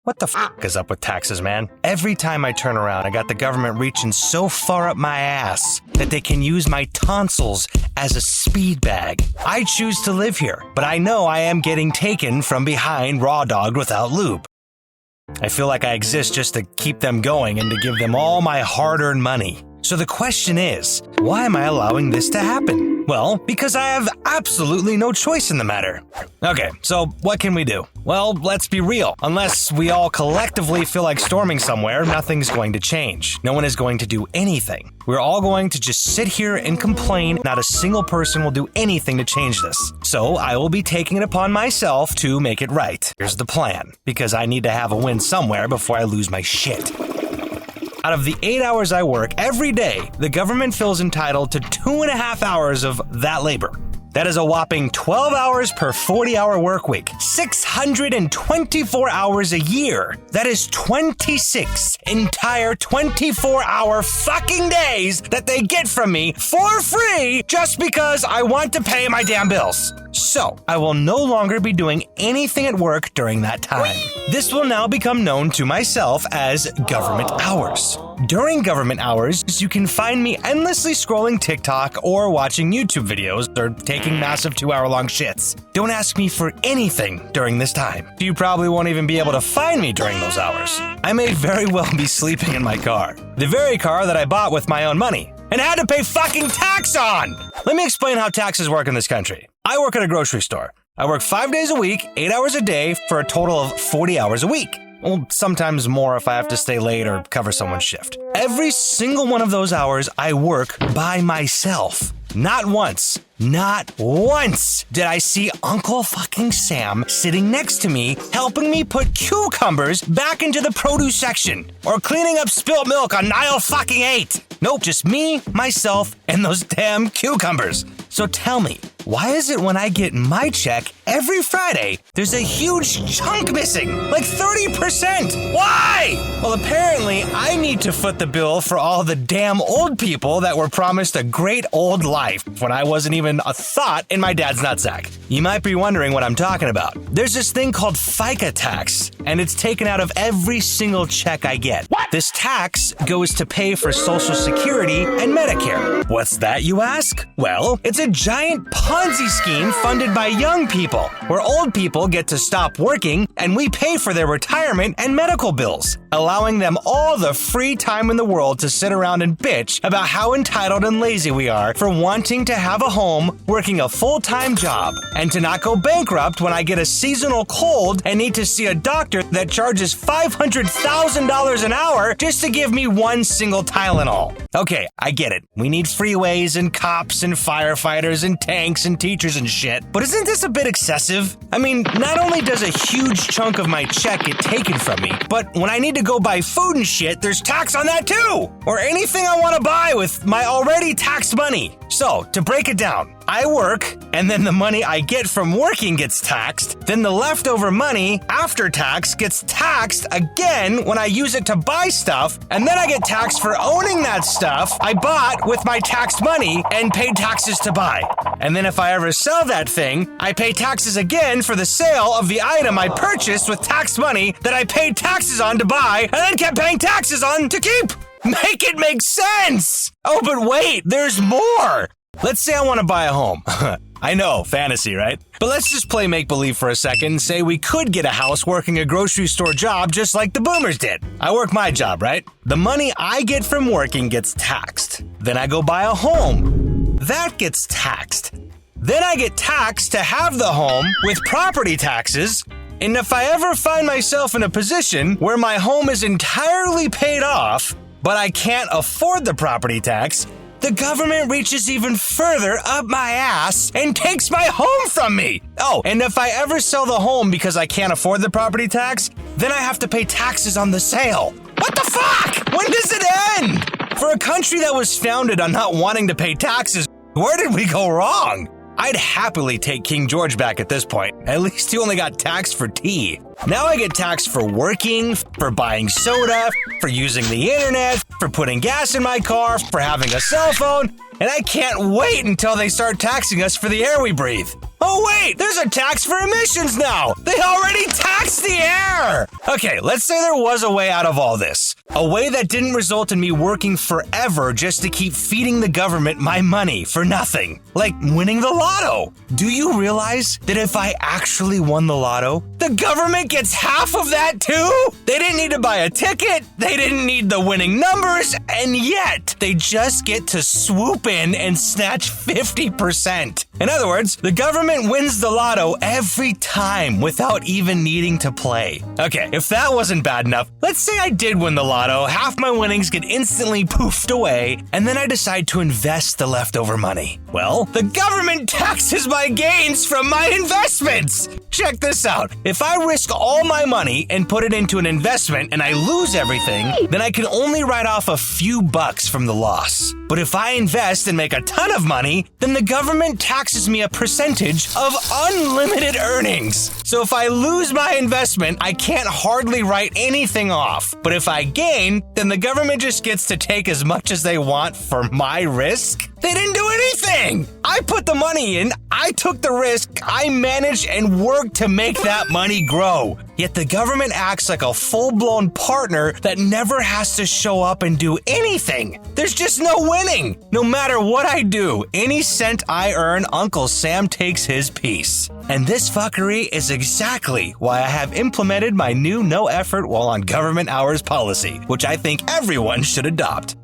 What the f*** is up with taxes, man? Every time I turn around, I got the government reaching so far up my ass that they can use my tonsils as a speed bag. I choose to live here, but I know I am getting taken from behind raw dogged without lube. I feel like I exist just to keep them going and to give them all my hard-earned money. So the question is, why am I allowing this to happen? Well, because I have absolutely no choice in the matter. Okay, so what can we do? Well, let's be real. Unless we all collectively feel like storming somewhere, nothing's going to change. No one is going to do anything. We're all going to just sit here and complain. Not a single person will do anything to change this. So I will be taking it upon myself to make it right. Here's the plan, because I need to have a win somewhere before I lose my shit. Out of the 8 hours I work every day, the government feels entitled to 2.5 hours of that labor. That is a whopping 12 hours per 40-hour work week, 624 hours a year. That is 26 entire 24-hour fucking days that they get from me for free just because I want to pay my damn bills. So, I will no longer be doing anything at work during that time. This will now become known to myself as government hours. During government hours, you can find me endlessly scrolling TikTok or watching YouTube videos or taking massive 2-hour-long shits. Don't ask me for anything during this time. You probably won't even be able to find me during those hours. I may very well be sleeping in my car. The very car that I bought with my own money and had to pay fucking tax on! Let me explain how taxes work in this country. I work at a grocery store. I work 5 days a week, 8 hours a day, for a total of 40 hours a week. Well, sometimes more if I have to stay late or cover someone's shift. Every single one of those hours, I work by myself. Not once did I see Uncle fucking Sam sitting next to me, helping me put cucumbers back into the produce section, or cleaning up spilt milk on aisle fucking 8. Nope, just me, myself, and those damn cucumbers. So tell me, why is it when I get my check every Friday, there's a huge chunk missing, like 30%? Why? Well, apparently, I need to foot the bill for all the damn old people that were promised a great old life when I wasn't even a thought in my dad's nutsack. You might be wondering what I'm talking about. There's this thing called FICA tax, and it's taken out of every single check I get. What? This tax goes to pay for Social Security and Medicare. What's that, you ask? Well, it's a giant Ponzi scheme funded by young people, where old people get to stop working and we pay for their retirement and medical bills, allowing them all the free time in the world to sit around and bitch about how entitled and lazy we are for wanting to have a home, working a full-time job, and to not go bankrupt when I get a seasonal cold and need to see a doctor that charges $500,000 an hour just to give me one single Tylenol. Okay, I get it. We need freeways and cops and firefighters and tanks and teachers and shit, but isn't this a bit excessive? I mean, not only does a huge chunk of my check get taken from me, but when I need to go buy food and shit, there's tax on that too! Or anything I want to buy with my already taxed money. So, to break it down, I work, and then the money I get from working gets taxed, then the leftover money after tax gets taxed again when I use it to buy stuff, and then I get taxed for owning that stuff I bought with my taxed money and paid taxes to buy. And then if I ever sell that thing, I pay taxes again for the sale of the item I purchased with taxed money that I paid taxes on to buy and then kept paying taxes on to keep. Make it make sense! Oh, but wait, there's more! Let's say I want to buy a home. I know, fantasy, right? But let's just play make-believe for a second and say we could get a house working a grocery store job just like the boomers did. I work my job, right? The money I get from working gets taxed. Then I go buy a home. That gets taxed. Then I get taxed to have the home with property taxes. And if I ever find myself in a position where my home is entirely paid off, but I can't afford the property tax, the government reaches even further up my ass and takes my home from me. Oh, and if I ever sell the home because I can't afford the property tax, then I have to pay taxes on the sale. What the fuck? When does it end? For a country that was founded on not wanting to pay taxes, where did we go wrong? I'd happily take King George back at this point. At least he only got taxed for tea. Now I get taxed for working, for buying soda, for using the internet, for putting gas in my car, for having a cell phone, and I can't wait until they start taxing us for the air we breathe. Oh wait, there's a tax for emissions now. They already taxed the air. Okay, let's say there was a way out of all this. A way that didn't result in me working forever just to keep feeding the government my money for nothing. Like winning the lotto. Do you realize that if I actually won the lotto, the government gets half of that too? They didn't need to buy a ticket, they didn't need the winning numbers, and yet they just get to swoop in and snatch 50%. In other words, the government wins the lotto every time without even needing to play. Okay, if that wasn't bad enough, let's say I did win the lotto, half my winnings get instantly poofed away, and then I decide to invest the leftover money. Well, the government taxes my gains from my investments! Check this out. If I risk all my money and put it into an investment and I lose everything, then I can only write off a few bucks from the loss. But if I invest and make a ton of money, then the government taxes me a percentage of unlimited earnings. So if I lose my investment, I can't hardly write anything off. But if I gain, then the government just gets to take as much as they want for my risk. They didn't do anything! I put the money in, I took the risk, I managed and worked to make that money grow. Yet the government acts like a full-blown partner that never has to show up and do anything. There's just no winning. No matter what I do, any cent I earn, Uncle Sam takes his piece. And this fuckery is exactly why I have implemented my new no effort while on government hours policy, which I think everyone should adopt.